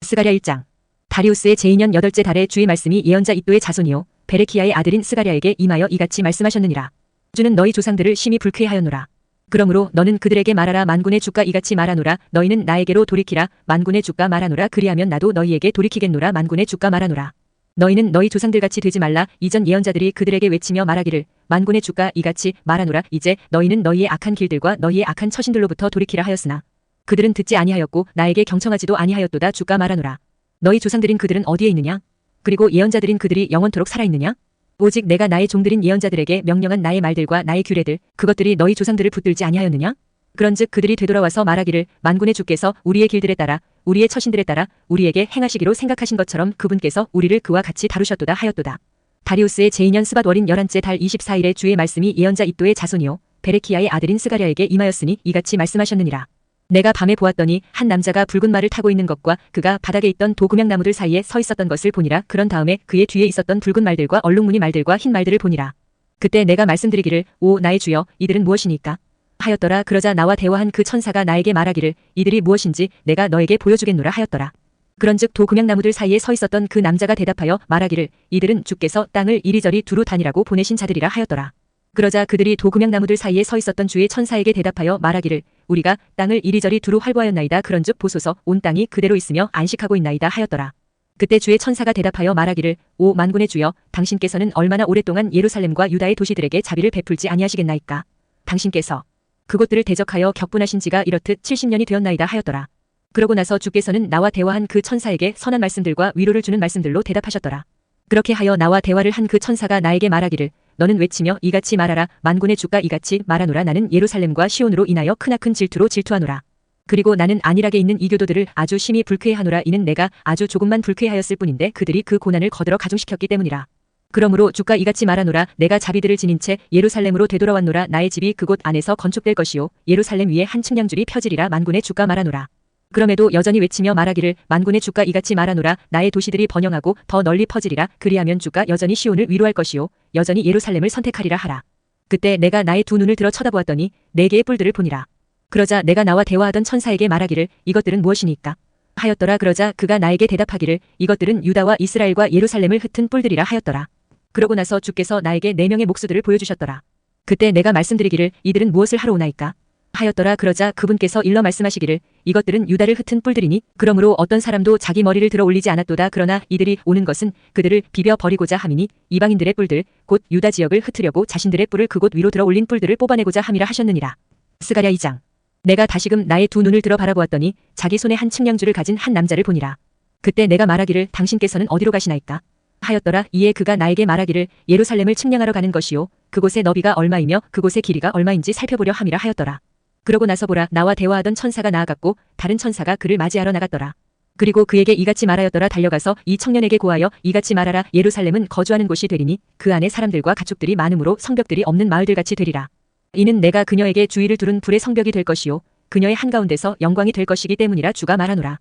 스가랴 1장. 다리우스의 제2년 8째 달에 주의 말씀이 예언자 이도의 자손이요 베레키야의 아들인 스가랴에게 임하여 이같이 말씀하셨느니라. 주는 너희 조상들을 심히 불쾌하였노라. 그러므로 너는 그들에게 말하라. 만군의 주가 이같이 말하노라. 너희는 나에게로 돌이키라. 만군의 주가 말하노라. 그리하면 나도 너희에게 돌이키겠노라. 만군의 주가 말하노라. 너희는 너희 조상들같이 되지 말라. 이전 예언자들이 그들에게 외치며 말하기를 만군의 주가 이같이 말하노라. 이제 너희는 너희의 악한 길들과 너희의 악한 처신들로부터 돌이키라 하였으나 그들은 듣지 아니하였고 나에게 경청하지도 아니하였도다. 주가 말하노라. 너희 조상들인 그들은 어디에 있느냐? 그리고 예언자들인 그들이 영원토록 살아있느냐? 오직 내가 나의 종들인 예언자들에게 명령한 나의 말들과 나의 규례들 그것들이 너희 조상들을 붙들지 아니하였느냐? 그런즉 그들이 되돌아와서 말하기를 만군의 주께서 우리의 길들에 따라 우리의 처신들에 따라 우리에게 행하시기로 생각하신 것처럼 그분께서 우리를 그와 같이 다루셨도다 하였도다. 다리우스의 제2년 스밧월인 11째 달 24일에 주의 말씀이 예언자 이도의 자손이요 베레키야의 아들인 스가랴에게 임하였으니 이같이 말씀하셨느니라. 내가 밤에 보았더니 한 남자가 붉은 말을 타고 있는 것과 그가 바닥에 있던 도금향나무들 사이에 서 있었던 것을 보니라. 그런 다음에 그의 뒤에 있었던 붉은 말들과 얼룩무늬 말들과 흰 말들을 보니라. 그때 내가 말씀드리기를 오 나의 주여 이들은 무엇이니까 하였더라. 그러자 나와 대화한 그 천사가 나에게 말하기를 이들이 무엇인지 내가 너에게 보여주겠노라 하였더라. 그런즉 도금향나무들 사이에 서 있었던 그 남자가 대답하여 말하기를 이들은 주께서 땅을 이리저리 두루 다니라고 보내신 자들이라 하였더라. 그러자 그들이 도금향나무들 사이에 서 있었던 주의 천사에게 대답하여 말하기를 우리가 땅을 이리저리 두루 활보하였나이다. 그런즉 보소서 온 땅이 그대로 있으며 안식하고 있나이다 하였더라. 그때 주의 천사가 대답하여 말하기를 오 만군의 주여 당신께서는 얼마나 오랫동안 예루살렘과 유다의 도시들에게 자비를 베풀지 아니하시겠나이까. 당신께서 그곳들을 대적하여 격분하신 지가 이렇듯 70년이 되었나이다 하였더라. 그러고 나서 주께서는 나와 대화한 그 천사에게 선한 말씀들과 위로를 주는 말씀들로 대답하셨더라. 그렇게 하여 나와 대화를 한 그 천사가 나에게 말하기를 너는 외치며 이같이 말하라. 만군의 주가 이같이 말하노라. 나는 예루살렘과 시온으로 인하여 크나큰 질투로 질투하노라. 그리고 나는 안일하게 있는 이 교도들을 아주 심히 불쾌해하노라. 이는 내가 아주 조금만 불쾌하였을 뿐인데 그들이 그 고난을 거들어 가중시켰기 때문이라. 그러므로 주가 이같이 말하노라. 내가 자비들을 지닌 채 예루살렘으로 되돌아왔노라. 나의 집이 그곳 안에서 건축될 것이요 예루살렘 위에 한 측량줄이 펴지리라. 만군의 주가 말하노라. 그럼에도 여전히 외치며 말하기를 만군의 주가 이같이 말하노라. 나의 도시들이 번영하고 더 널리 퍼지리라. 그리하면 주가 여전히 시온을 위로할 것이요 여전히 예루살렘을 선택하리라 하라. 그때 내가 나의 두 눈을 들어 쳐다보았더니 4개의 뿔들을 보니라. 그러자 내가 나와 대화하던 천사에게 말하기를 이것들은 무엇이니까 하였더라. 그러자 그가 나에게 대답하기를 이것들은 유다와 이스라엘과 예루살렘을 흩은 뿔들이라 하였더라. 그러고 나서 주께서 나에게 4명의 목수들을 보여주셨더라. 그때 내가 말씀드리기를 이들은 무엇을 하러 오나이까 하였더라. 그러자 그분께서 일러 말씀하시기를 이것들은 유다를 흩은 뿔들이니 그러므로 어떤 사람도 자기 머리를 들어 올리지 않았도다. 그러나 이들이 오는 것은 그들을 비벼 버리고자 함이니 이방인들의 뿔들 곧 유다 지역을 흩으려고 자신들의 뿔을 그곳 위로 들어 올린 뿔들을 뽑아내고자 함이라 하셨느니라. 스가랴 2장. 내가 다시금 나의 두 눈을 들어 바라보았더니 자기 손에 한 측량줄을 가진 한 남자를 보니라. 그때 내가 말하기를 당신께서는 어디로 가시나이까 하였더라. 이에 그가 나에게 말하기를 예루살렘을 측량하러 가는 것이요 그곳의 너비가 얼마이며 그곳의 길이가 얼마인지 살펴보려 함이라 하였더라. 그러고 나서 보라 나와 대화하던 천사가 나아갔고 다른 천사가 그를 맞이하러 나갔더라. 그리고 그에게 이같이 말하였더라. 달려가서 이 청년에게 고하여 이같이 말하라. 예루살렘은 거주하는 곳이 되리니 그 안에 사람들과 가축들이 많으므로 성벽들이 없는 마을들같이 되리라. 이는 내가 그녀에게 주위를 두른 불의 성벽이 될 것이요 그녀의 한가운데서 영광이 될 것이기 때문이라. 주가 말하노라.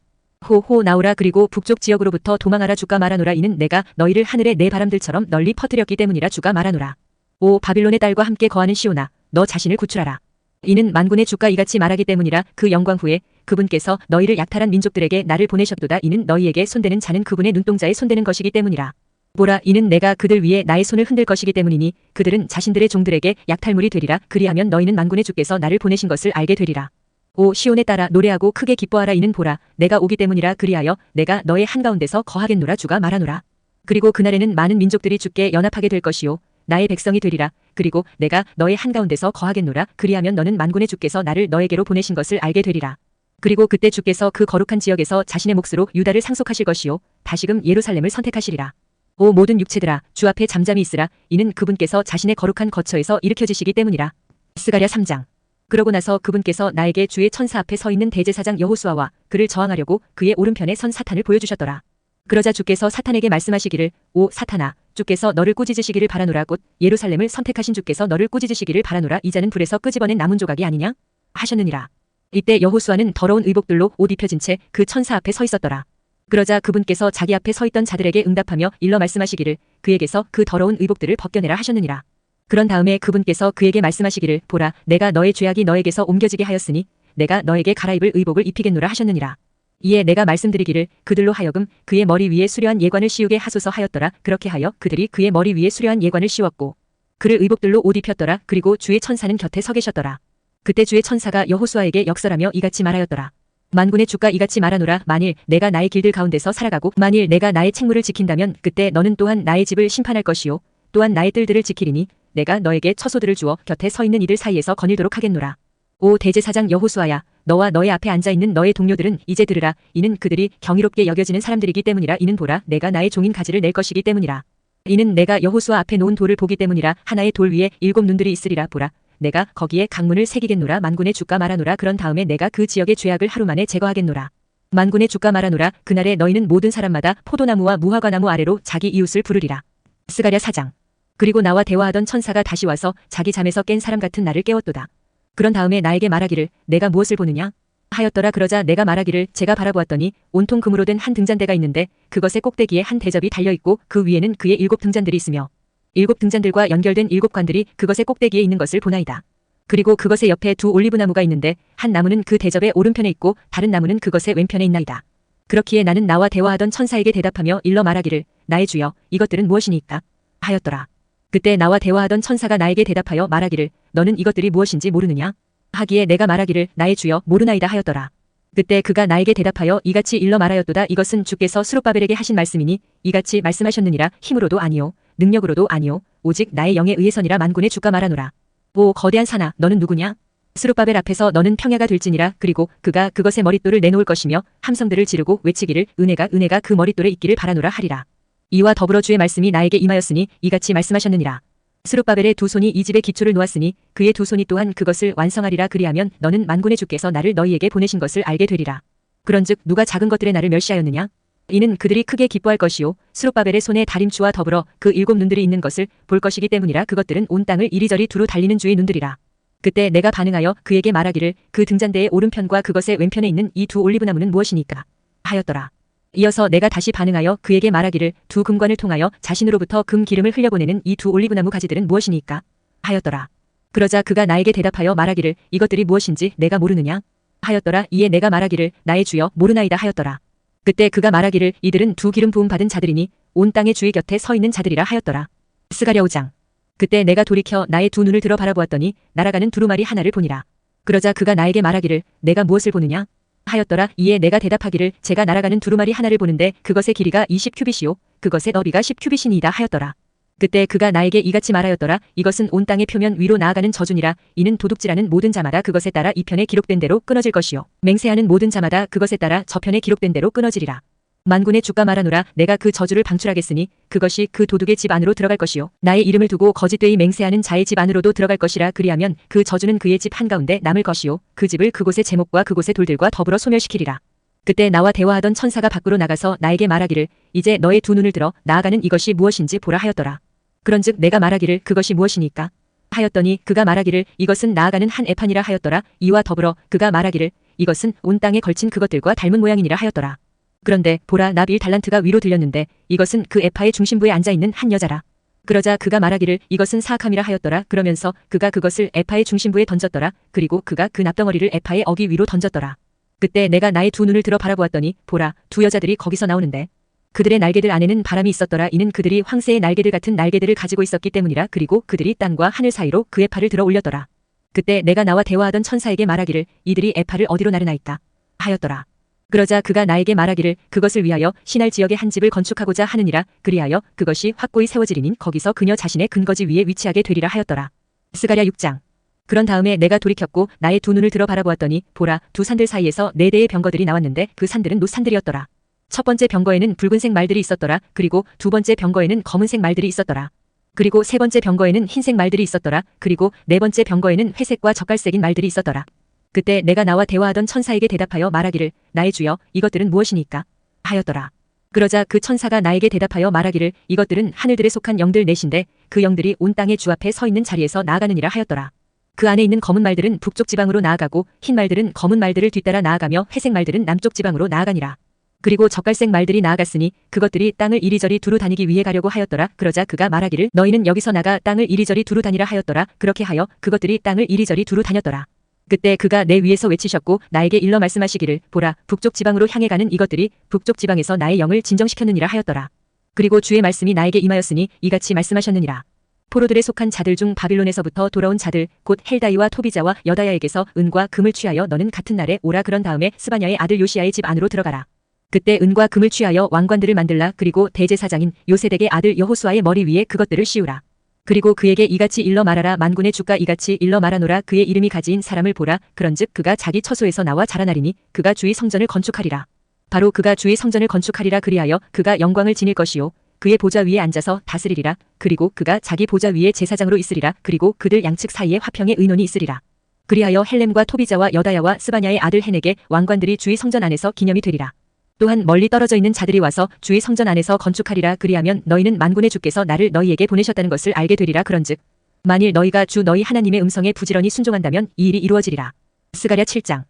호호 나오라. 그리고 북쪽 지역으로부터 도망하라. 주가 말하노라. 이는 내가 너희를 하늘의 내 바람들처럼 널리 퍼뜨렸기 때문이라. 주가 말하노라. 오 바빌론의 딸과 함께 거하는 시온아 너 자신을 구출하라. 이는 만군의 주가 이같이 말하기 때문이라. 그 영광 후에 그분께서 너희를 약탈한 민족들에게 나를 보내셨도다. 이는 너희에게 손대는 자는 그분의 눈동자에 손대는 것이기 때문이라. 보라 이는 내가 그들 위에 나의 손을 흔들 것이기 때문이니 그들은 자신들의 종들에게 약탈물이 되리라. 그리하면 너희는 만군의 주께서 나를 보내신 것을 알게 되리라. 오 시온에 따라 노래하고 크게 기뻐하라. 이는 보라 내가 오기 때문이라. 그리하여 내가 너의 한가운데서 거하겠노라. 주가 말하노라. 그리고 그날에는 많은 민족들이 주께 연합하게 될 것이요 나의 백성이 되리라. 그리고 내가 너의 한가운데서 거하겠노라. 그리하면 너는 만군의 주께서 나를 너에게로 보내신 것을 알게 되리라. 그리고 그때 주께서 그 거룩한 지역에서 자신의 몫으로 유다를 상속하실 것이요 다시금 예루살렘을 선택하시리라. 오 모든 육체들아 주 앞에 잠잠히 있으라. 이는 그분께서 자신의 거룩한 거처에서 일으켜지시기 때문이라. 스가랴 3장. 그러고 나서 그분께서 나에게 주의 천사 앞에 서 있는 대제사장 여호수아와 그를 저항하려고 그의 오른편에 선 사탄을 보여주셨더라. 그러자 주께서 사탄에게 말씀하시기를 오 사탄아 주께서 너를 꾸짖으시기를 바라노라. 곧 예루살렘을 선택하신 주께서 너를 꾸짖으시기를 바라노라. 이 자는 불에서 끄집어낸 남은 조각이 아니냐 하셨느니라. 이때 여호수아는 더러운 의복들로 옷 입혀진 채 그 천사 앞에 서 있었더라. 그러자 그분께서 자기 앞에 서 있던 자들에게 응답하며 일러 말씀하시기를 그에게서 그 더러운 의복들을 벗겨내라 하셨느니라. 그런 다음에 그분께서 그에게 말씀하시기를 보라 내가 너의 죄악이 너에게서 옮겨지게 하였으니 내가 너에게 갈아입을 의복을 입히겠노라 하셨느니라. 이에 내가 말씀드리기를 그들로 하여금 그의 머리 위에 수려한 예관을 씌우게 하소서 하였더라. 그렇게 하여 그들이 그의 머리 위에 수려한 예관을 씌웠고 그를 의복들로 옷 입혔더라. 그리고 주의 천사는 곁에 서 계셨더라. 그때 주의 천사가 여호수아에게 역설하며 이같이 말하였더라. 만군의 주가 이같이 말하노라. 만일 내가 나의 길들 가운데서 살아가고 만일 내가 나의 책무를 지킨다면 그때 너는 또한 나의 집을 심판할 것이요 또한 나의 뜰들을 지키리니 내가 너에게 처소들을 주어 곁에 서 있는 이들 사이에서 거닐도록 하겠노라. 오 대제사장 여호수아야, 너와 너의 앞에 앉아있는 너의 동료들은 이제 들으라. 이는 그들이 경이롭게 여겨지는 사람들이기 때문이라. 이는 보라, 내가 나의 종인 가지를 낼 것이기 때문이라. 이는 내가 여호수아 앞에 놓은 돌을 보기 때문이라. 하나의 돌 위에 7 눈들이 있으리라. 보라, 내가 거기에 강문을 새기겠노라. 만군의 주가 말하노라. 그런 다음에 내가 그 지역의 죄악을 하루 만에 제거하겠노라. 만군의 주가 말하노라. 그날에 너희는 모든 사람마다 포도나무와 무화과나무 아래로 자기 이웃을 부르리라. 스가랴 4장. 그리고 나와 대화하던 천사가 다시 와서 자기 잠에서 깬 사람 같은 나를 깨웠도다. 그런 다음에 나에게 말하기를 내가 무엇을 보느냐 하였더라. 그러자 내가 말하기를 제가 바라보았더니 온통 금으로 된 한 등잔대가 있는데 그것의 꼭대기에 한 대접이 달려있고 그 위에는 그의 7 등잔들이 있으며 7 등잔들과 연결된 7 관들이 그것의 꼭대기에 있는 것을 보나이다. 그리고 그것의 옆에 2 올리브나무가 있는데 한 나무는 그 대접의 오른편에 있고 다른 나무는 그것의 왼편에 있나이다. 그렇기에 나는 나와 대화하던 천사에게 대답하며 일러 말하기를 나의 주여, 이것들은 무엇이니까 하였더라. 그때 나와 대화하던 천사가 나에게 대답하여 말하기를 너는 이것들이 무엇인지 모르느냐 하기에 내가 말하기를 나의 주여, 모르나이다 하였더라. 그때 그가 나에게 대답하여 이같이 일러 말하였도다. 이것은 주께서 스룹바벨에게 하신 말씀이니 이같이 말씀하셨느니라. 힘으로도 아니요 능력으로도 아니요 오직 나의 영에 의해서니라. 만군의 주가 말하노라. 오 거대한 산아, 너는 누구냐? 스룹바벨 앞에서 너는 평야가 될지니라. 그리고 그가 그것의 머릿돌을 내놓을 것이며 함성들을 지르고 외치기를 은혜가 은혜가 그 머릿돌에 있기를 바라노라 하리라. 이와 더불어 주의 말씀이 나에게 임하였으니 이같이 말씀하셨느니라. 스룹바벨의 2 손이 이 집의 기초를 놓았으니 그의 2 손이 또한 그것을 완성하리라. 그리하면 너는 만군의 주께서 나를 너희에게 보내신 것을 알게 되리라. 그런즉 누가 작은 것들의 나를 멸시하였느냐? 이는 그들이 크게 기뻐할 것이요 스룹바벨의 손에 다림추와 더불어 그 7 눈들이 있는 것을 볼 것이기 때문이라. 그것들은 온 땅을 이리저리 두루 달리는 주의 눈들이라. 그때 내가 반응하여 그에게 말하기를 그 등잔대의 오른편과 그것의 왼편에 있는 이 2 올리브나무는 무엇이니까 하였더라. 이어서 내가 다시 반응하여 그에게 말하기를 2 금관을 통하여 자신으로부터 금 기름을 흘려보내는 이 2 올리브나무 가지들은 무엇이니까 하였더라. 그러자 그가 나에게 대답하여 말하기를 이것들이 무엇인지 내가 모르느냐 하였더라. 이에 내가 말하기를 나의 주여, 모르나이다 하였더라. 그때 그가 말하기를 이들은 2 기름 부음 받은 자들이니 온 땅의 주의 곁에 서 있는 자들이라 하였더라. 스가랴 5장. 그때 내가 돌이켜 나의 2 눈을 들어 바라보았더니 날아가는 두루마리 하나를 보니라. 그러자 그가 나에게 말하기를 내가 무엇을 보느냐 하였더라. 이에 내가 대답하기를 제가 날아가는 두루마리 하나를 보는데 그것의 길이가 20 큐빗이요 그것의 너비가 10 큐빗이니이다 하였더라. 그때 그가 나에게 이같이 말하였더라. 이것은 온 땅의 표면 위로 나아가는 저주니라. 이는 도둑질하는 모든 자마다 그것에 따라 이 편에 기록된 대로 끊어질 것이요 맹세하는 모든 자마다 그것에 따라 저편에 기록된 대로 끊어지리라. 만군의 주가 말하노라. 내가 그 저주를 방출하겠으니 그것이 그 도둑의 집 안으로 들어갈 것이요 나의 이름을 두고 거짓되이 맹세하는 자의 집 안으로도 들어갈 것이라. 그리하면 그 저주는 그의 집 한가운데 남을 것이요 그 집을 그곳의 제목과 그곳의 돌들과 더불어 소멸시키리라. 그때 나와 대화하던 천사가 밖으로 나가서 나에게 말하기를 이제 너의 2 눈을 들어 나아가는 이것이 무엇인지 보라 하였더라. 그런즉 내가 말하기를 그것이 무엇이니까 하였더니 그가 말하기를 이것은 나아가는 한 에판이라 하였더라. 이와 더불어 그가 말하기를 이것은 온 땅에 걸친 그것들과 닮은 모양이니라 하였더라. 그런데 보라, 납 1달란트가 위로 들렸는데 이것은 그 에파의 중심부에 앉아있는 한 여자라. 그러자 그가 말하기를 이것은 사악함이라 하였더라. 그러면서 그가 그것을 에파의 중심부에 던졌더라. 그리고 그가 그 납덩어리를 에파의 어기 위로 던졌더라. 그때 내가 나의 2 눈을 들어 바라보았더니 보라, 2 여자들이 거기서 나오는데 그들의 날개들 안에는 바람이 있었더라. 이는 그들이 황새의 날개들 같은 날개들을 가지고 있었기 때문이라. 그리고 그들이 땅과 하늘 사이로 그 에파를 들어 올렸더라. 그때 내가 나와 대화하던 천사에게 말하기를 이들이 에파를 어디로 나르나이까 하였더라. 그러자 그가 나에게 말하기를 그것을 위하여 시날 지역에 한 집을 건축하고자 하느니라. 그리하여 그것이 확고히 세워지리니 거기서 그녀 자신의 근거지 위에 위치하게 되리라 하였더라. 스가랴 6장. 그런 다음에 내가 돌이켰고 나의 2 눈을 들어 바라보았더니 보라, 2 산들 사이에서 4대의 병거들이 나왔는데 그 산들은 놋산들이었더라. 첫 번째 병거에는 붉은색 말들이 있었더라. 그리고 2 번째 병거에는 검은색 말들이 있었더라. 그리고 3 번째 병거에는 흰색 말들이 있었더라. 그리고 4 번째 병거에는 회색과 젓갈색인 말들이 있었더라. 그때 내가 나와 대화하던 천사에게 대답하여 말하기를 나의 주여, 이것들은 무엇이니까 하였더라. 그러자 그 천사가 나에게 대답하여 말하기를 이것들은 하늘들에 속한 영들 넷인데 그 영들이 온 땅의 주 앞에 서 있는 자리에서 나아가느니라 하였더라. 그 안에 있는 검은 말들은 북쪽 지방으로 나아가고 흰 말들은 검은 말들을 뒤따라 나아가며 회색 말들은 남쪽 지방으로 나아가니라. 그리고 젓갈색 말들이 나아갔으니 그것들이 땅을 이리저리 두루 다니기 위해 가려고 하였더라. 그러자 그가 말하기를 너희는 여기서 나가 땅을 이리저리 두루 다니라 하였더라. 그렇게 하여 그것들이 땅을 이리저리 두루 다녔더라. 그때 그가 내 위에서 외치셨고 나에게 일러 말씀하시기를 보라 북쪽 지방으로 향해 가는 이것들이 북쪽 지방에서 나의 영을 진정시켰느니라 하였더라. 그리고 주의 말씀이 나에게 임하였으니 이같이 말씀하셨느니라. 포로들에 속한 자들 중 바빌론에서부터 돌아온 자들 곧 헬다이와 토비자와 여다야에게서 은과 금을 취하여 너는 같은 날에 오라. 그런 다음에 스바냐의 아들 요시야의 집 안으로 들어가라. 그때 은과 금을 취하여 왕관들을 만들라. 그리고 대제사장인 요세덱의 아들 여호수아의 머리 위에 그것들을 씌우라. 그리고 그에게 이같이 일러 말하라. 만군의 주가 이같이 일러 말하노라. 그의 이름이 가지인 사람을 보라. 그런즉 그가 자기 처소에서 나와 자라나리니 그가 주의 성전을 건축하리라. 바로 그가 주의 성전을 건축하리라. 그리하여 그가 영광을 지닐 것이요 그의 보좌 위에 앉아서 다스리리라. 그리고 그가 자기 보좌 위에 제사장으로 있으리라. 그리고 그들 양측 사이에 화평의 의논이 있으리라. 그리하여 헬렘과 토비자와 여다야와 스바냐의 아들 헤넥의 왕관들이 주의 성전 안에서 기념이 되리라. 또한 멀리 떨어져 있는 자들이 와서 주의 성전 안에서 건축하리라. 그리하면 너희는 만군의 주께서 나를 너희에게 보내셨다는 것을 알게 되리라. 그런즉 만일 너희가 주 너희 하나님의 음성에 부지런히 순종한다면 이 일이 이루어지리라. 스가랴 7장.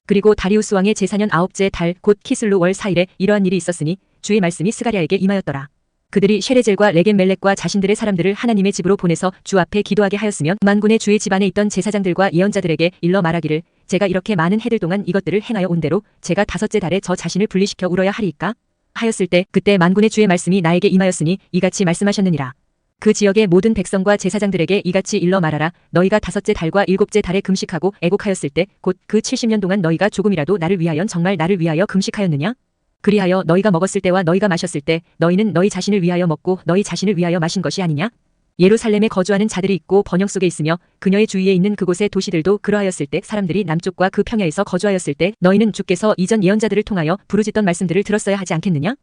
그리고 다리우스 왕의 제4년 9째 달 곧 키슬루 월 4일에 이러한 일이 있었으니 주의 말씀이 스가랴에게 임하였더라. 그들이 쉐레젤과 레겜멜렉과 자신들의 사람들을 하나님의 집으로 보내서 주 앞에 기도하게 하였으며 만군의 주의 집안에 있던 제사장들과 예언자들에게 일러 말하기를 제가 이렇게 많은 해들 동안 이것들을 행하여 온 대로 제가 다섯째 달에 저 자신을 분리시켜 울어야 하리이까 하였을 때 그때 만군의 주의 말씀이 나에게 임하였으니 이같이 말씀하셨느니라. 그 지역의 모든 백성과 제사장들에게 이같이 일러 말하라. 너희가 다섯째 달과 일곱째 달에 금식하고 애곡하였을 때 곧 그 70년 동안 너희가 조금이라도 나를 위하여 정말 나를 위하여 금식하였느냐? 그리하여 너희가 먹었을 때와 너희가 마셨을 때 너희는 너희 자신을 위하여 먹고 너희 자신을 위하여 마신 것이 아니냐? 예루살렘에 거주하는 자들이 있고 번영 속에 있으며 그녀의 주위에 있는 그곳의 도시들도 그러하였을 때 사람들이 남쪽과 그 평야에서 거주하였을 때 너희는 주께서 이전 예언자들을 통하여 부르짖던 말씀들을 들었어야 하지 않겠느냐?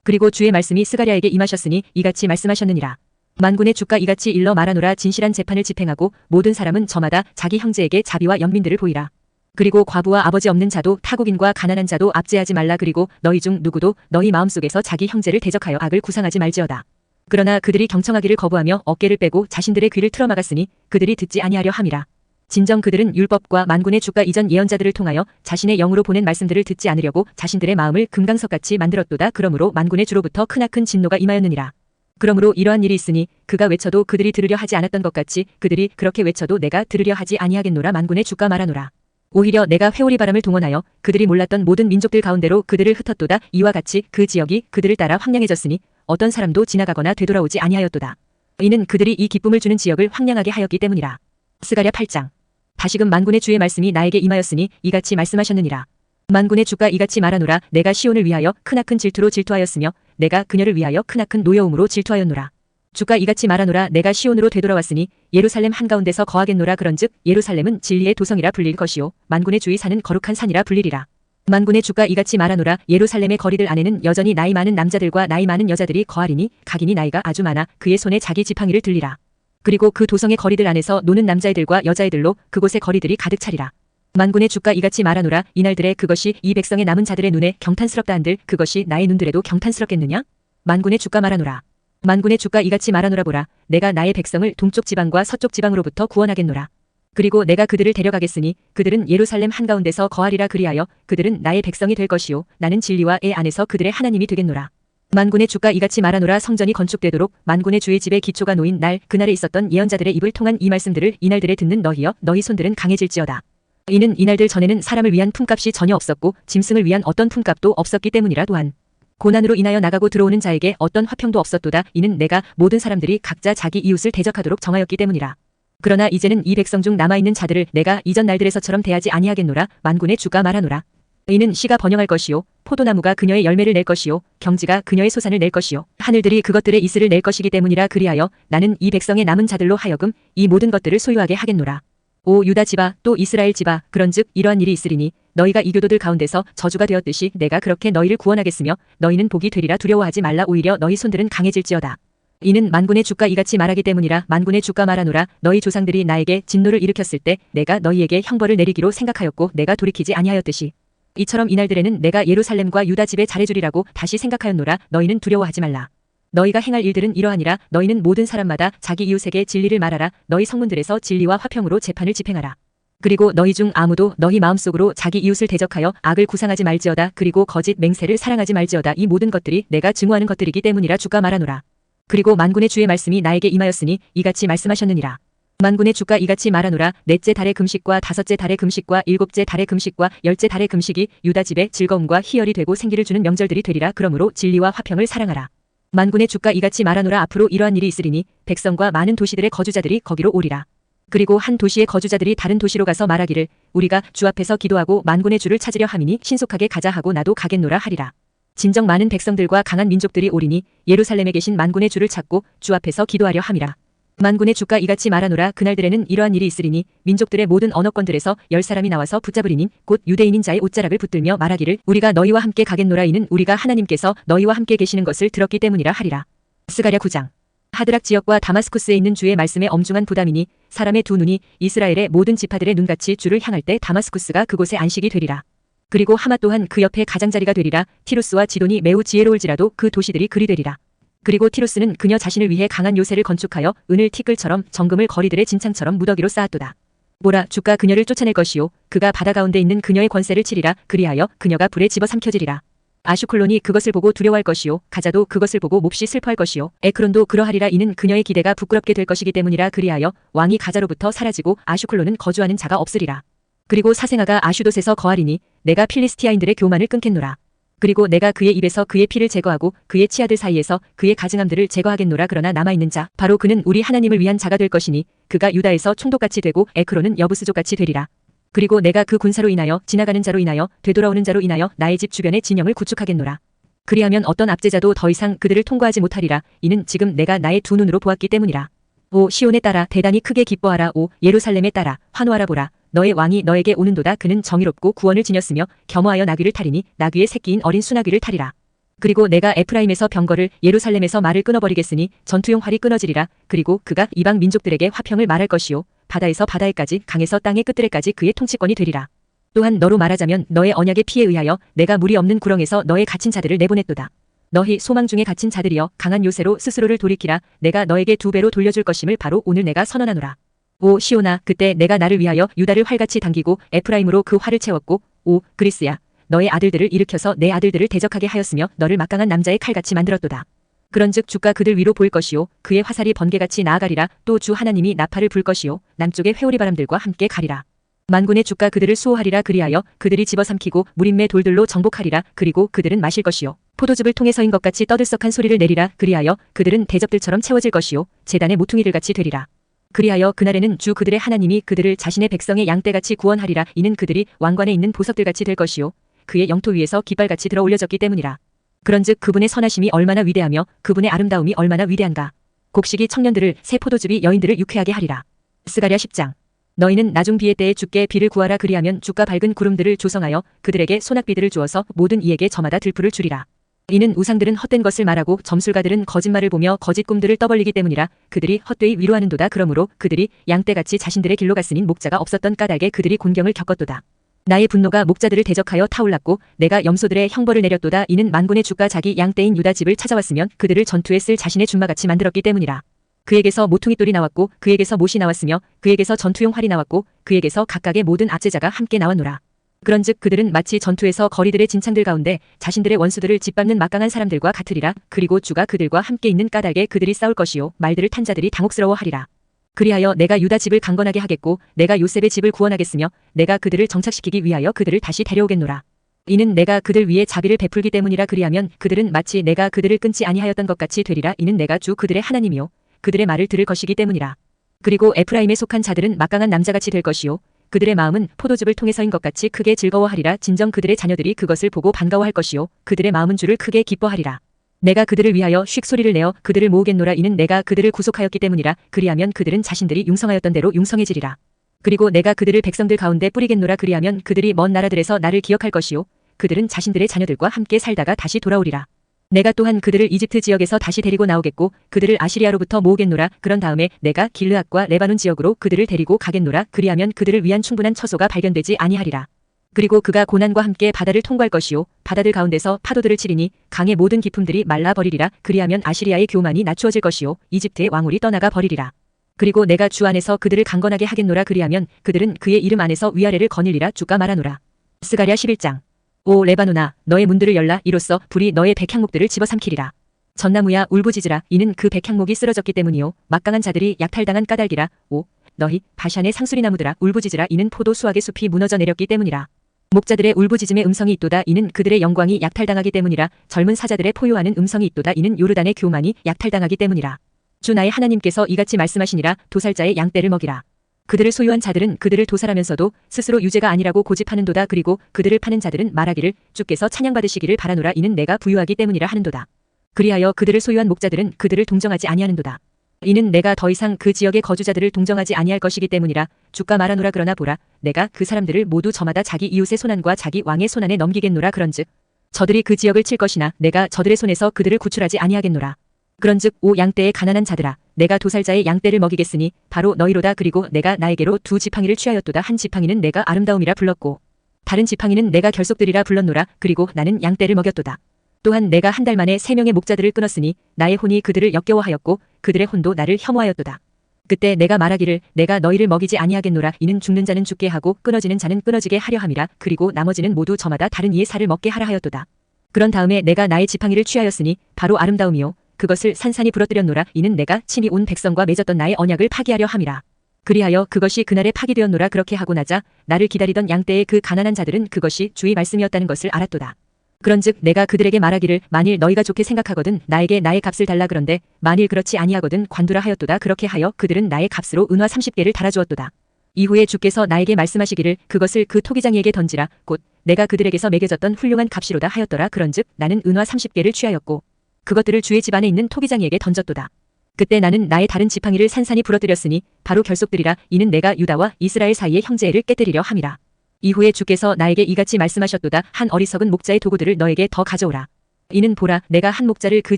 그리고 주의 말씀이 스가랴에게 임하셨으니 이같이 말씀하셨느니라. 만군의 주가 이같이 일러 말하노라. 진실한 재판을 집행하고 모든 사람은 저마다 자기 형제에게 자비와 연민들을 보이라. 그리고 과부와 아버지 없는 자도 타국인과 가난한 자도 압제하지 말라. 그리고 너희 중 누구도 너희 마음속에서 자기 형제를 대적하여 악을 구상하지 말지어다. 그러나 그들이 경청하기를 거부하며 어깨를 빼고 자신들의 귀를 틀어막았으니 그들이 듣지 아니하려 함이라. 진정 그들은 율법과 만군의 주가 이전 예언자들을 통하여 자신의 영으로 보낸 말씀들을 듣지 않으려고 자신들의 마음을 금강석같이 만들었도다. 그러므로 만군의 주로부터 크나큰 진노가 임하였느니라. 그러므로 이러한 일이 있으니 그가 외쳐도 그들이 들으려 하지 않았던 것 같이 그들이 그렇게 외쳐도 내가 들으려 하지 아니하겠노라. 만군의 주가 말하노라. 오히려 내가 회오리 바람을 동원하여 그들이 몰랐던 모든 민족들 가운데로 그들을 흩었도다. 이와 같이 그 지역이 그들을 따라 황량해졌으니 어떤 사람도 지나가거나 되돌아오지 아니하였도다. 이는 그들이 이 기쁨을 주는 지역을 황량하게 하였기 때문이라. 스가랴 8장. 다시금 만군의 주의 말씀이 나에게 임하였으니 이같이 말씀하셨느니라. 만군의 주가 이같이 말하노라. 내가 시온을 위하여 크나큰 질투로 질투하였으며 내가 그녀를 위하여 크나큰 노여움으로 질투하였노라. 주가 이같이 말하노라. 내가 시온으로 되돌아왔으니 예루살렘 한가운데서 거하겠노라. 그런즉 예루살렘은 진리의 도성이라 불릴 것이요 만군의 주의 산은 거룩한 산이라 불리리라. 만군의 주가 이같이 말하노라. 예루살렘의 거리들 안에는 여전히 나이 많은 남자들과 나이 많은 여자들이 거하리니 각인이 나이가 아주 많아 그의 손에 자기 지팡이를 들리라. 그리고 그 도성의 거리들 안에서 노는 남자애들과 여자애들로 그곳의 거리들이 가득 차리라. 만군의 주가 이같이 말하노라. 이날들에 그것이 이 백성의 남은 자들의 눈에 경탄스럽다 한들 그것이 나의 눈들에도 경탄스럽겠느냐? 만군의 주가 말하노라. 만군의 주가 이같이 말하노라. 보라 내가 나의 백성을 동쪽 지방과 서쪽 지방으로부터 구원하겠노라. 그리고 내가 그들을 데려가겠으니 그들은 예루살렘 한가운데서 거하리라. 그리하여 그들은 나의 백성이 될 것이요 나는 진리와 애 안에서 그들의 하나님이 되겠노라. 만군의 주가 이같이 말하노라. 성전이 건축되도록 만군의 주의 집에 기초가 놓인 날 그날에 있었던 예언자들의 입을 통한 이 말씀들을 이날들에 듣는 너희여 너희 손들은 강해질지어다. 이는 이날들 전에는 사람을 위한 품값이 전혀 없었고 짐승을 위한 어떤 품값도 없었기 때문이라. 또한 고난으로 인하여 나가고 들어오는 자에게 어떤 화평도 없었도다. 이는 내가 모든 사람들이 각자 자기 이웃을 대적하도록 정하였기 때문이라. 그러나 이제는 이 백성 중 남아있는 자들을 내가 이전 날들에서처럼 대하지 아니하겠노라. 만군의 주가 말하노라. 이는 씨가 번영할 것이요 포도나무가 그녀의 열매를 낼 것이요 경지가 그녀의 소산을 낼 것이요 하늘들이 그것들의 이슬을 낼 것이기 때문이라. 그리하여 나는 이 백성의 남은 자들로 하여금 이 모든 것들을 소유하게 하겠노라. 오 유다 집아 또 이스라엘 집아 그런즉 이러한 일이 있으리니 너희가 이교도들 가운데서 저주가 되었듯이 내가 그렇게 너희를 구원하겠으며 너희는 복이 되리라. 두려워하지 말라. 오히려 너희 손들은 강해질지어다. 이는 만군의 주가 이같이 말하기 때문이라. 만군의 주가 말하노라. 너희 조상들이 나에게 진노를 일으켰을 때 내가 너희에게 형벌을 내리기로 생각하였고 내가 돌이키지 아니하였듯이 이처럼 이날들에는 내가 예루살렘과 유다 집에 잘해주리라고 다시 생각하였노라. 너희는 두려워하지 말라. 너희가 행할 일들은 이러하니라. 너희는 모든 사람마다 자기 이웃에게 진리를 말하라. 너희 성문들에서 진리와 화평으로 재판을 집행하라. 그리고 너희 중 아무도 너희 마음속으로 자기 이웃을 대적하여 악을 구상하지 말지어다. 그리고 거짓 맹세를 사랑하지 말지어다. 이 모든 것들이 내가 증오하는 것들이기 때문이라. 주가 말하노라. 그리고 만군의 주의 말씀이 나에게 임하였으니 이같이 말씀하셨느니라. 만군의 주가 이같이 말하노라. 넷째 달의 금식과 다섯째 달의 금식과 일곱째 달의 금식과 열째 달의 금식이 유다 집에 즐거움과 희열이 되고 생기를 주는 명절들이 되리라. 그러므로 진리와 화평을 사랑하라. 만군의 주가 이같이 말하노라. 앞으로 이러한 일이 있으리니 백성과 많은 도시들의 거주자들이 거기로 오리라. 그리고 한 도시의 거주자들이 다른 도시로 가서 말하기를 우리가 주 앞에서 기도하고 만군의 주를 찾으려 함이니 신속하게 가자 하고 나도 가겠노라 하리라. 진정 많은 백성들과 강한 민족들이 오리니 예루살렘에 계신 만군의 주를 찾고 주 앞에서 기도하려 함이라. 만군의 주가 이같이 말하노라. 그날들에는 이러한 일이 있으리니 민족들의 모든 언어권들에서 10사람이 나와서 붙잡으리니 곧 유대인인 자의 옷자락을 붙들며 말하기를 우리가 너희와 함께 가겠노라. 이는 우리가 하나님께서 너희와 함께 계시는 것을 들었기 때문이라 하리라. 스가랴 9장. 하드락 지역과 다마스쿠스에 있는 주의 말씀에 엄중한 부담이니 사람의 두 눈이 이스라엘의 모든 지파들의 눈같이 주를 향할 때 다마스쿠스가 그곳에 안식이 되리라. 그리고 하마 또한 그 옆에 가장자리가 되리라. 티루스와 지돈이 매우 지혜로울지라도 그 도시들이 그리 되리라. 그리고 티루스는 그녀 자신을 위해 강한 요새를 건축하여 은을 티끌처럼 정금을 거리들의 진창처럼 무더기로 쌓았도다. 보라, 주가 그녀를 쫓아낼 것이요 그가 바다 가운데 있는 그녀의 권세를 치리라. 그리하여 그녀가 불에 집어삼켜지리라. 아슈클론이 그것을 보고 두려워할 것이요 가자도 그것을 보고 몹시 슬퍼할 것이요 에크론도 그러하리라. 이는 그녀의 기대가 부끄럽게 될 것이기 때문이라. 그리하여 왕이 가자로부터 사라지고 아슈클론은 거주하는 자가 없으리라. 그리고 사생아가 아슈돗에서 거하리니 내가 필리스티아인들의 교만을 끊겠노라. 그리고 내가 그의 입에서 그의 피를 제거하고 그의 치아들 사이에서 그의 가증함들을 제거하겠노라. 그러나 남아있는 자 바로 그는 우리 하나님을 위한 자가 될 것이니 그가 유다에서 총독같이 되고 에크론은 여부스족같이 되리라. 그리고 내가 그 군사로 인하여 지나가는 자로 인하여 되돌아오는 자로 인하여 나의 집 주변에 진영을 구축하겠노라. 그리하면 어떤 압제자도 더 이상 그들을 통과하지 못하리라. 이는 지금 내가 나의 두 눈으로 보았기 때문이라. 오 시온에 따라 대단히 크게 기뻐하라. 오 예루살렘에 따라 환호하라. 보라, 너의 왕이 너에게 오는도다. 그는 정의롭고 구원을 지녔으며 겸허하여 나귀를 타리니 나귀의 새끼인 어린 수나귀를 타리라. 그리고 내가 에프라임에서 병거를 예루살렘에서 말을 끊어버리겠으니 전투용 활이 끊어지리라. 그리고 그가 이방 민족들에게 화평을 말할 것이요 바다에서 바다에까지 강에서 땅의 끝들에까지 그의 통치권이 되리라. 또한 너로 말하자면 너의 언약의 피에 의하여 내가 물이 없는 구렁에서 너의 갇힌 자들을 내보냈도다. 너희 소망 중에 갇힌 자들이여 강한 요새로 스스로를 돌이키라. 내가 너에게 2배로 돌려줄 것임을 바로 오늘 내가 선언하노라. 오 시온아, 그때 내가 나를 위하여 유다를 활같이 당기고 에프라임으로 그 활을 채웠고 오 그리스야, 너의 아들들을 일으켜서 내 아들들을 대적하게 하였으며 너를 막강한 남자의 칼같이 만들었도다. 그런즉 주가 그들 위로 보일 것이요 그의 화살이 번개같이 나아가리라. 또 주 하나님이 나팔을 불 것이요 남쪽의 회오리 바람들과 함께 가리라. 만군의 주가 그들을 수호하리라. 그리하여 그들이 집어삼키고 무림매 돌들로 정복하리라. 그리고 그들은 마실 것이요 포도즙을 통해서인 것 같이 떠들썩한 소리를 내리라. 그리하여 그들은 대접들처럼 채워질 것이요 제단의 모퉁이들같이 되리라. 그리하여 그날에는 주 그들의 하나님이 그들을 자신의 백성의 양떼같이 구원하리라. 이는 그들이 왕관에 있는 보석들같이 될 것이요 그의 영토 위에서 깃발같이 들어 올려졌기 때문이라. 그런즉 그분의 선하심이 얼마나 위대하며 그분의 아름다움이 얼마나 위대한가. 곡식이 청년들을 새 포도즙이 여인들을 유쾌하게 하리라. 스가랴 10장. 너희는 나중 비의 때에 주께 비를 구하라. 그리하면 주가 밝은 구름들을 조성하여 그들에게 소낙비들을 주어서 모든 이에게 저마다 들풀을 주리라. 이는 우상들은 헛된 것을 말하고 점술가들은 거짓말을 보며 거짓 꿈들을 떠벌리기 때문이라. 그들이 헛되이 위로하는도다. 그러므로 그들이 양떼같이 자신들의 길로 갔으니 목자가 없었던 까닭에 그들이 곤경을 겪었도다. 나의 분노가 목자들을 대적하여 타올랐고 내가 염소들의 형벌을 내렸도다. 이는 만군의 주가 자기 양떼인 유다 집을 찾아왔으면 그들을 전투에 쓸 자신의 준마같이 만들었기 때문이라. 그에게서 모퉁이돌이 나왔고 그에게서 못이 나왔으며 그에게서 전투용 활이 나왔고 그에게서 각각의 모든 압제자가 함께 나왔노라. 그런즉 그들은 마치 전투에서 거리들의 진창들 가운데 자신들의 원수들을 짓밟는 막강한 사람들과 같으리라. 그리고 주가 그들과 함께 있는 까닭에 그들이 싸울 것이요 말들을 탄 자들이 당혹스러워하리라. 그리하여 내가 유다 집을 강건하게 하겠고 내가 요셉의 집을 구원하겠으며 내가 그들을 정착시키기 위하여 그들을 다시 데려오겠노라. 이는 내가 그들 위에 자비를 베풀기 때문이라. 그리하면 그들은 마치 내가 그들을 끊지 아니하였던 것 같이 되리라. 이는 내가 주 그들의 하나님이요 그들의 말을 들을 것이기 때문이라. 그리고 에프라임에 속한 자들은 막강한 남자같이 될 것이요 그들의 마음은 포도즙을 통해서인 것 같이 크게 즐거워하리라. 진정 그들의 자녀들이 그것을 보고 반가워할 것이요 그들의 마음은 주를 크게 기뻐하리라. 내가 그들을 위하여 쉭 소리를 내어 그들을 모으겠노라. 이는 내가 그들을 구속하였기 때문이라. 그리하면 그들은 자신들이 융성하였던 대로 융성해지리라. 그리고 내가 그들을 백성들 가운데 뿌리겠노라. 그리하면 그들이 먼 나라들에서 나를 기억할 것이요 그들은 자신들의 자녀들과 함께 살다가 다시 돌아오리라. 내가 또한 그들을 이집트 지역에서 다시 데리고 나오겠고 그들을 아시리아로부터 모으겠노라. 그런 다음에 내가 길르앗과 레바논 지역으로 그들을 데리고 가겠노라. 그리하면 그들을 위한 충분한 처소가 발견되지 아니하리라. 그리고 그가 고난과 함께 바다를 통과할 것이요 바다들 가운데서 파도들을 치리니 강의 모든 기품들이 말라버리리라. 그리하면 아시리아의 교만이 낮추어질 것이요 이집트의 왕울이 떠나가 버리리라. 그리고 내가 주 안에서 그들을 강건하게 하겠노라. 그리하면 그들은 그의 이름 안에서 위아래를 거닐리라. 주가 말하노라. 스가랴 11장. 오 레바논아, 너의 문들을 열라. 이로써 불이 너의 백향목들을 집어삼키리라. 전나무야 울부짖으라. 이는 그 백향목이 쓰러졌기 때문이요 막강한 자들이 약탈당한 까닭이라. 오 너희 바샨의 상수리나무들아 울부짖으라. 이는 포도 수확의 숲이 무너져 내렸기 때문이라. 목자들의 울부짖음의 음성이 있도다. 이는 그들의 영광이 약탈당하기 때문이라. 젊은 사자들의 포효하는 음성이 있도다. 이는 요르단의 교만이 약탈당하기 때문이라. 주 나의 하나님께서 이같이 말씀하시니라. 도살자의 양떼를 먹이라. 그들을 소유한 자들은 그들을 도살하면서도 스스로 유죄가 아니라고 고집하는도다. 그리고 그들을 파는 자들은 말하기를 주께서 찬양받으시기를 바라노라. 이는 내가 부유하기 때문이라 하는도다. 그리하여 그들을 소유한 목자들은 그들을 동정하지 아니하는도다. 이는 내가 더 이상 그 지역의 거주자들을 동정하지 아니할 것이기 때문이라. 주가 말하노라. 그러나 보라, 내가 그 사람들을 모두 저마다 자기 이웃의 손안과 자기 왕의 손안에 넘기겠노라. 그런즉 저들이 그 지역을 칠 것이나 내가 저들의 손에서 그들을 구출하지 아니하겠노라. 그런즉 오 양떼의 가난한 자들아, 내가 도살자의 양떼를 먹이겠으니 바로 너희로다. 그리고 내가 나에게로 두 지팡이를 취하였도다. 한 지팡이는 내가 아름다움이라 불렀고 다른 지팡이는 내가 결속들이라 불렀노라. 그리고 나는 양떼를 먹였도다. 또한 내가 한 달 만에 3명의 목자들을 끊었으니 나의 혼이 그들을 역겨워하였고 그들의 혼도 나를 혐오하였도다. 그때 내가 말하기를 내가 너희를 먹이지 아니하겠노라. 이는 죽는 자는 죽게 하고 끊어지는 자는 끊어지게 하려 함이라. 그리고 나머지는 모두 저마다 다른 이의 살을 먹게 하라 하였도다. 그런 다음에 내가 나의 지팡이를 취하였으니 바로 아름다움이요 그것을 산산이 부러뜨렸노라. 이는 내가 친히 온 백성과 맺었던 나의 언약을 파기하려 함이라. 그리하여 그것이 그날에 파기되었노라. 그렇게 하고 나자 나를 기다리던 양떼의 그 가난한 자들은 그것이 주의 말씀이었다는 것을 알았도다. 그런즉 내가 그들에게 말하기를 만일 너희가 좋게 생각하거든 나에게 나의 값을 달라. 그런데 만일 그렇지 아니하거든 관두라 하였도다. 그렇게 하여 그들은 나의 값으로 은화 30개를 달아주었도다. 이후에 주께서 나에게 말씀하시기를 그것을 그 토기장이에게 던지라. 곧 내가 그들에게서 매겨졌던 훌륭한 값이로다 하였더라. 그런즉 나는 은화 30개를 취하였고 그것들을 주의 집 안에 있는 토기장이에게 던졌도다. 그때 나는 나의 다른 지팡이를 산산히 부러뜨렸으니 바로 결속들이라. 이는 내가 유다와 이스라엘 사이의 형제를 깨뜨리려 함이라. 이후에 주께서 나에게 이같이 말씀하셨도다. 한 어리석은 목자의 도구들을 너에게 더 가져오라. 이는 보라, 내가 한 목자를 그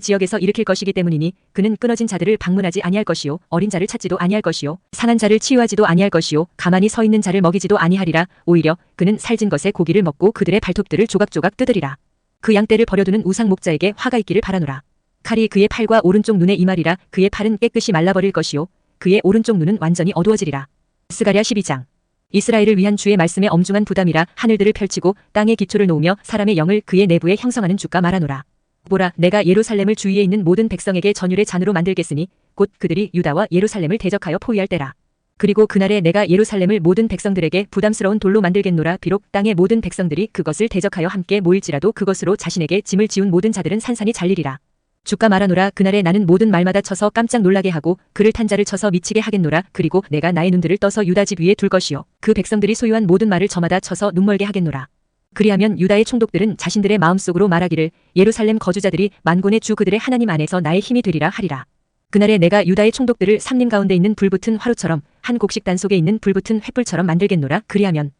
지역에서 일으킬 것이기 때문이니 그는 끊어진 자들을 방문하지 아니할 것이요 어린 자를 찾지도 아니할 것이요 상한 자를 치유하지도 아니할 것이요 가만히 서 있는 자를 먹이지도 아니하리라. 오히려 그는 살진 것의 고기를 먹고 그들의 발톱들을 조각조각 뜯으리라. 그 양떼를 버려두는 우상 목자에게 화가 있기를 바라노라. 칼이 그의 팔과 오른쪽 눈에 임하리라. 그의 팔은 깨끗이 말라버릴 것이요 그의 오른쪽 눈은 완전히 어두워지리라. 스가랴 12장. 이스라엘을 위한 주의 말씀의 엄중한 부담이라. 하늘들을 펼치고 땅에 기초를 놓으며 사람의 영을 그의 내부에 형성하는 주가 말하노라. 보라, 내가 예루살렘을 주위에 있는 모든 백성에게 전율의 잔으로 만들겠으니 곧 그들이 유다와 예루살렘을 대적하여 포위할 때라. 그리고 그날에 내가 예루살렘을 모든 백성들에게 부담스러운 돌로 만들겠노라. 비록 땅의 모든 백성들이 그것을 대적하여 함께 모일지라도 그것으로 자신에게 짐을 지운 모든 자들은 산산이 잘리리라. 주가 말하노라. 그날에 나는 모든 말마다 쳐서 깜짝 놀라게 하고 그를 탄 자를 쳐서 미치게 하겠노라. 그리고 내가 나의 눈들을 떠서 유다 집 위에 둘 것이요 그 백성들이 소유한 모든 말을 저마다 쳐서 눈멀게 하겠노라. 그리하면 유다의 총독들은 자신들의 마음속으로 말하기를 예루살렘 거주자들이 만군의 주 그들의 하나님 안에서 나의 힘이 되리라 하리라. 그날에 내가 유다의 총독들을 삼림 가운데 있는 불붙은 화로처럼 한 곡식단 속에 있는 불붙은 횃불처럼 만들겠노라. 그리하면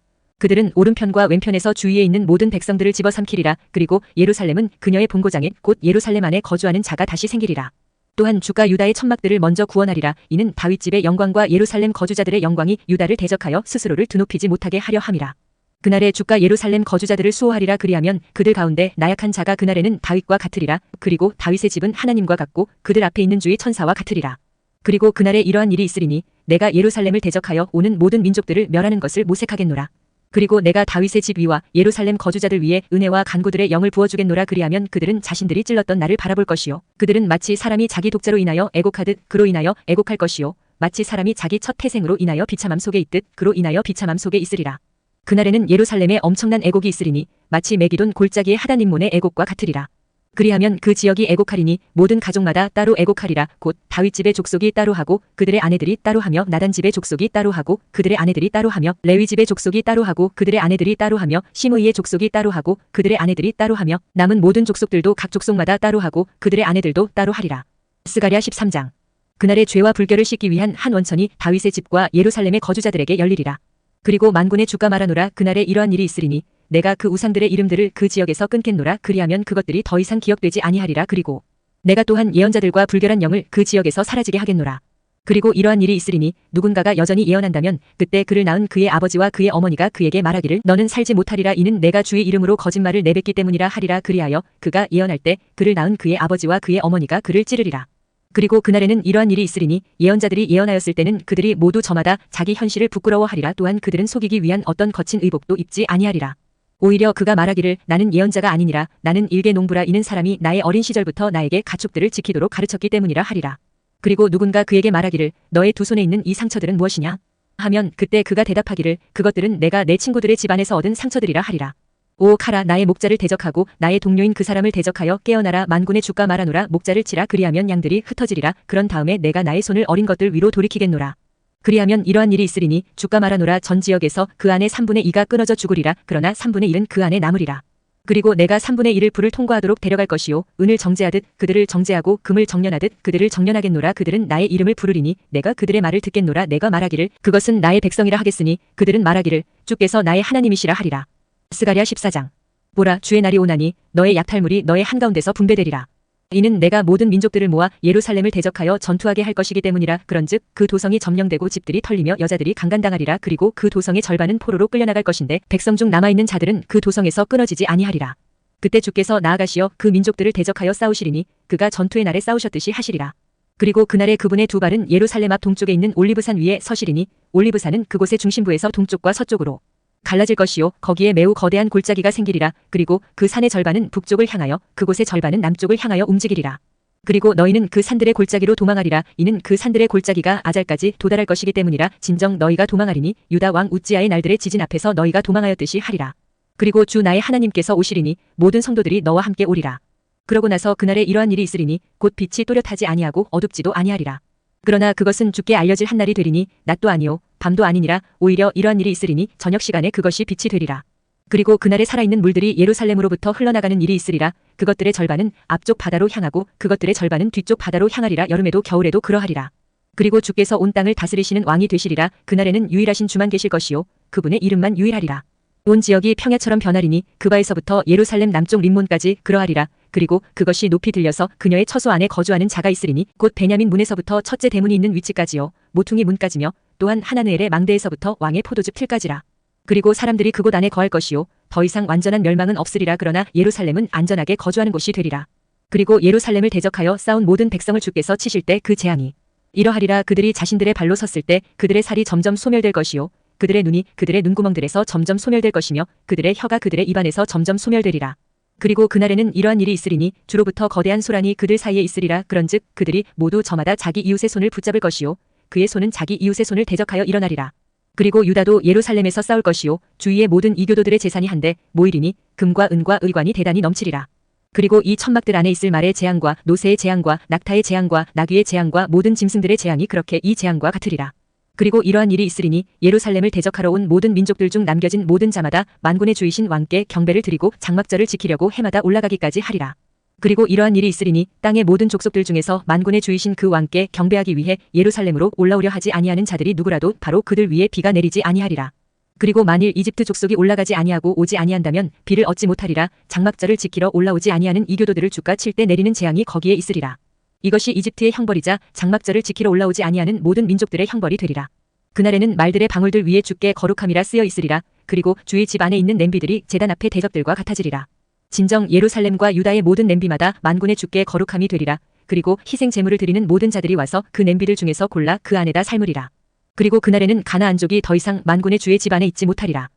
그들은 오른편과 왼편에서 주위에 있는 모든 백성들을 집어삼키리라. 그리고 예루살렘은 그녀의 본고장에 곧 예루살렘 안에 거주하는 자가 다시 생기리라. 또한 주가 유다의 천막들을 먼저 구원하리라. 이는 다윗집의 영광과 예루살렘 거주자들의 영광이 유다를 대적하여 스스로를 드높이지 못하게 하려 함이라. 그날에 주가 예루살렘 거주자들을 수호하리라. 그리하면 그들 가운데 나약한 자가 그날에는 다윗과 같으리라. 그리고 다윗의 집은 하나님과 같고 그들 앞에 있는 주의 천사와 같으리라. 그리고 그날에 이러한 일이 있으리니 내가 예루살렘을 대적하여 오는 모든 민족들을 멸하는 것을 모색하겠노라. 그리고 내가 다윗의 집 위와 예루살렘 거주자들 위에 은혜와 간구들의 영을 부어주겠노라. 그리하면 그들은 자신들이 찔렀던 나를 바라볼 것이요 그들은 마치 사람이 자기 독자로 인하여 애곡하듯 그로 인하여 애곡할 것이요 마치 사람이 자기 첫 태생으로 인하여 비참함 속에 있듯 그로 인하여 비참함 속에 있으리라. 그날에는 예루살렘에 엄청난 애곡이 있으리니 마치 메기돈 골짜기의 하다님몬의 애곡과 같으리라. 그리하면 그 지역이 애곡하리니 모든 가족마다 따로 애곡하리라. 곧 다윗집의 족속이 따로 하고 그들의 아내들이 따로 하며 나단집의 족속이 따로 하고 그들의 아내들이 따로 하며 레위집의 족속이 따로 하고 그들의 아내들이 따로 하며 시므이의 족속이 따로 하고 그들의 아내들이 따로 하며 남은 모든 족속들도 각 족속마다 따로 하고 그들의 아내들도 따로 하리라. 스가랴 13장. 그날에 죄와 불결을 씻기 위한 한 원천이 다윗의 집과 예루살렘의 거주자들에게 열리리라. 그리고 만군의 주가 말하노라. 그날에 이러한 일이 있으리니 내가 그 우상들의 이름들을 그 지역에서 끊겠노라. 그리하면 그것들이 더 이상 기억되지 아니하리라. 그리고 내가 또한 예언자들과 불결한 영을 그 지역에서 사라지게 하겠노라. 그리고 이러한 일이 있으리니 누군가가 여전히 예언한다면 그때 그를 낳은 그의 아버지와 그의 어머니가 그에게 말하기를 너는 살지 못하리라. 이는 내가 주의 이름으로 거짓말을 내뱉기 때문이라 하리라. 그리하여 그가 예언할 때 그를 낳은 그의 아버지와 그의 어머니가 그를 찌르리라. 그리고 그날에는 이러한 일이 있으리니 예언자들이 예언하였을 때는 그들이 모두 저마다 자기 현실을 부끄러워하리라. 또한 그들은 속이기 위한 어떤 거친 의복도 입지 아니하리라. 오히려 그가 말하기를 나는 예언자가 아니니라. 나는 일개 농부라. 이는 사람이 나의 어린 시절부터 나에게 가축들을 지키도록 가르쳤기 때문이라 하리라. 그리고 누군가 그에게 말하기를 너의 두 손에 있는 이 상처들은 무엇이냐? 하면 그때 그가 대답하기를 그것들은 내가 내 친구들의 집안에서 얻은 상처들이라 하리라. 오 카라 나의 목자를 대적하고 나의 동료인 그 사람을 대적하여 깨어나라 만군의 주가 말하노라 목자를 치라 그리하면 양들이 흩어지리라 그런 다음에 내가 나의 손을 어린 것들 위로 돌이키겠노라. 그리하면 이러한 일이 있으리니 주가 말하노라 전 지역에서 그 안에 3분의 2가 끊어져 죽으리라 그러나 3분의 1은 그 안에 남으리라. 그리고 내가 3분의 1을 불을 통과하도록 데려갈 것이요 은을 정죄하듯 그들을 정죄하고 금을 정련하듯 그들을 정련하겠노라 그들은 나의 이름을 부르리니 내가 그들의 말을 듣겠노라 내가 말하기를 그것은 나의 백성이라 하겠으니 그들은 말하기를 주께서 나의 하나님이시라 하리라. 스가랴 14장. 보라 주의 날이 오나니 너의 약탈물이 너의 한가운데서 분배되리라. 이는 내가 모든 민족들을 모아 예루살렘을 대적하여 전투하게 할 것이기 때문이라. 그런즉 그 도성이 점령되고 집들이 털리며 여자들이 강간당하리라. 그리고 그 도성의 절반은 포로로 끌려나갈 것인데 백성 중 남아있는 자들은 그 도성에서 끊어지지 아니하리라. 그때 주께서 나아가시어 그 민족들을 대적하여 싸우시리니 그가 전투의 날에 싸우셨듯이 하시리라. 그리고 그날에 그분의 두 발은 예루살렘 앞 동쪽에 있는 올리브산 위에 서시리니 올리브산은 그곳의 중심부에서 동쪽과 서쪽으로 갈라질 것이요 거기에 매우 거대한 골짜기가 생기리라. 그리고 그 산의 절반은 북쪽을 향하여 그곳의 절반은 남쪽을 향하여 움직이리라. 그리고 너희는 그 산들의 골짜기로 도망하리라. 이는 그 산들의 골짜기가 아잘까지 도달할 것이기 때문이라. 진정 너희가 도망하리니 유다 왕 우찌야의 날들의 지진 앞에서 너희가 도망하였듯이 하리라. 그리고 주 나의 하나님께서 오시리니 모든 성도들이 너와 함께 오리라. 그러고 나서 그날에 이러한 일이 있으리니 곧 빛이 또렷하지 아니하고 어둡지도 아니하리라. 그러나 그것은 주께 알려질 한 날이 되리니 낮도 아니요 밤도 아니니라. 오히려 이러한 일이 있으리니 저녁 시간에 그것이 빛이 되리라. 그리고 그날에 살아있는 물들이 예루살렘으로부터 흘러나가는 일이 있으리라. 그것들의 절반은 앞쪽 바다로 향하고 그것들의 절반은 뒤쪽 바다로 향하리라. 여름에도 겨울에도 그러하리라. 그리고 주께서 온 땅을 다스리시는 왕이 되시리라. 그날에는 유일하신 주만 계실 것이요 그분의 이름만 유일하리라. 온 지역이 평야처럼 변하리니 그바에서부터 예루살렘 남쪽 림몬까지 그러하리라. 그리고 그것이 높이 들려서 그녀의 처소 안에 거주하는 자가 있으리니 곧 베냐민 문에서부터 첫째 대문이 있는 위치까지요 모퉁이 문까지며 또한 하나느엘의 망대에서부터 왕의 포도즙 틀까지라. 그리고 사람들이 그곳 안에 거할 것이요 더 이상 완전한 멸망은 없으리라. 그러나 예루살렘은 안전하게 거주하는 곳이 되리라. 그리고 예루살렘을 대적하여 싸운 모든 백성을 주께서 치실 때 그 재앙이 이러하리라. 그들이 자신들의 발로 섰을 때 그들의 살이 점점 소멸될 것이요 그들의 눈이 그들의 눈구멍들에서 점점 소멸될 것이며 그들의 혀가 그들의 입안에서 점점 소멸되리라. 그리고 그날에는 이러한 일이 있으리니 주로부터 거대한 소란이 그들 사이에 있으리라. 그런즉 그들이 모두 저마다 자기 이웃의 손을 붙잡을 것이요 그의 손은 자기 이웃의 손을 대적하여 일어나리라. 그리고 유다도 예루살렘에서 싸울 것이요 주위의 모든 이교도들의 재산이 한데 모이리니 금과 은과 의관이 대단히 넘치리라. 그리고 이 천막들 안에 있을 말의 재앙과 노새의 재앙과 낙타의 재앙과 나귀의 재앙과 모든 짐승들의 재앙이 그렇게 이 재앙과 같으리라. 그리고 이러한 일이 있으리니 예루살렘을 대적하러 온 모든 민족들 중 남겨진 모든 자마다 만군의 주이신 왕께 경배를 드리고 장막절을 지키려고 해마다 올라가기까지 하리라. 그리고 이러한 일이 있으리니 땅의 모든 족속들 중에서 만군의 주이신 그 왕께 경배하기 위해 예루살렘으로 올라오려 하지 아니하는 자들이 누구라도 바로 그들 위에 비가 내리지 아니하리라. 그리고 만일 이집트 족속이 올라가지 아니하고 오지 아니한다면 비를 얻지 못하리라. 장막절을 지키러 올라오지 아니하는 이교도들을 주가 칠 때 내리는 재앙이 거기에 있으리라. 이것이 이집트의 형벌이자 장막절을 지키러 올라오지 아니하는 모든 민족들의 형벌이 되리라. 그날에는 말들의 방울들 위에 주께 거룩함이라 쓰여 있으리라. 그리고 주의 집 안에 있는 냄비들이 제단 앞의 대접들과 같아지리라. 진정 예루살렘과 유다의 모든 냄비마다 만군의 주께 거룩함이 되리라. 그리고 희생 제물을 드리는 모든 자들이 와서 그 냄비들 중에서 골라 그 안에다 삶으리라. 그리고 그날에는 가나안족이 더 이상 만군의 주의 집 안에 있지 못하리라.